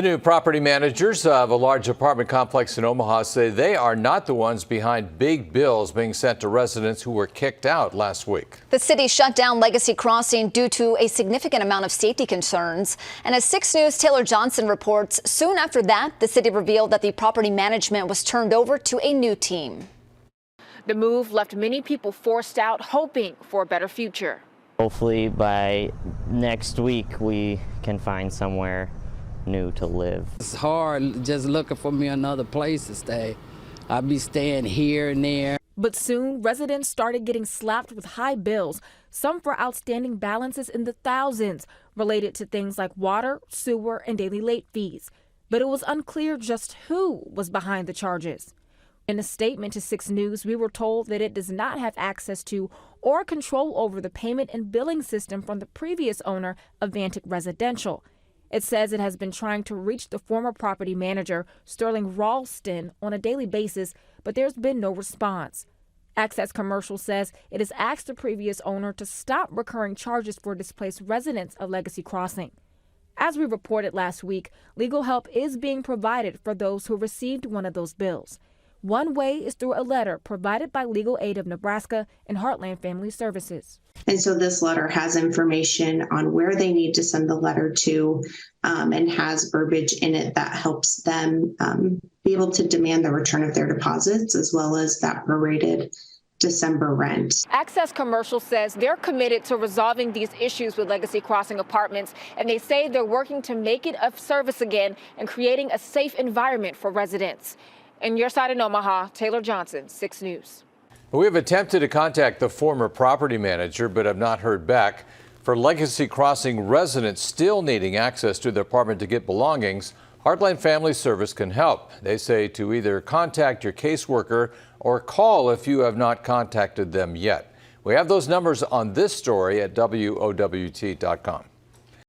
The new property managers of a large apartment complex in Omaha say they are not the ones behind big bills being sent to residents who were kicked out last week. The city shut down Legacy Crossing due to a significant amount of safety concerns. And as 6 News' Taylor Johnson reports, soon after that, the city revealed that the property management was turned over to a new team. The move left many people forced out, hoping for a better future. Hopefully by next week we can find somewhere new to live. It's hard just looking for me another place to stay. I'll be staying here and there. But soon, residents started getting slapped with high bills, some for outstanding balances in the thousands, related to things like water, sewer, and daily late fees. But it was unclear just who was behind the charges. In a statement to 6 News, we were told that it does not have access to or control over the payment and billing system from the previous owner of Vantic Residential. It says it has been trying to reach the former property manager, Sterling Ralston, on a daily basis, but there's been no response. Access Commercial says it has asked the previous owner to stop recurring charges for displaced residents of Legacy Crossing. As we reported last week, legal help is being provided for those who received one of those bills. One way is through a letter provided by Legal Aid of Nebraska and Heartland Family Services. And so this letter has information on where they need to send the letter to, and has verbiage in it that helps them be able to demand the return of their deposits as well as that prorated December rent. Access Commercial says they're committed to resolving these issues with Legacy Crossing Apartments, and they say they're working to make it a service again and creating a safe environment for residents. In your side in Omaha, Taylor Johnson, 6 News. We have attempted to contact the former property manager, but have not heard back. For Legacy Crossing residents still needing access to their apartment to get belongings, Heartland Family Service can help. They say to either contact your caseworker or call if you have not contacted them yet. We have those numbers on this story at WOWT.com.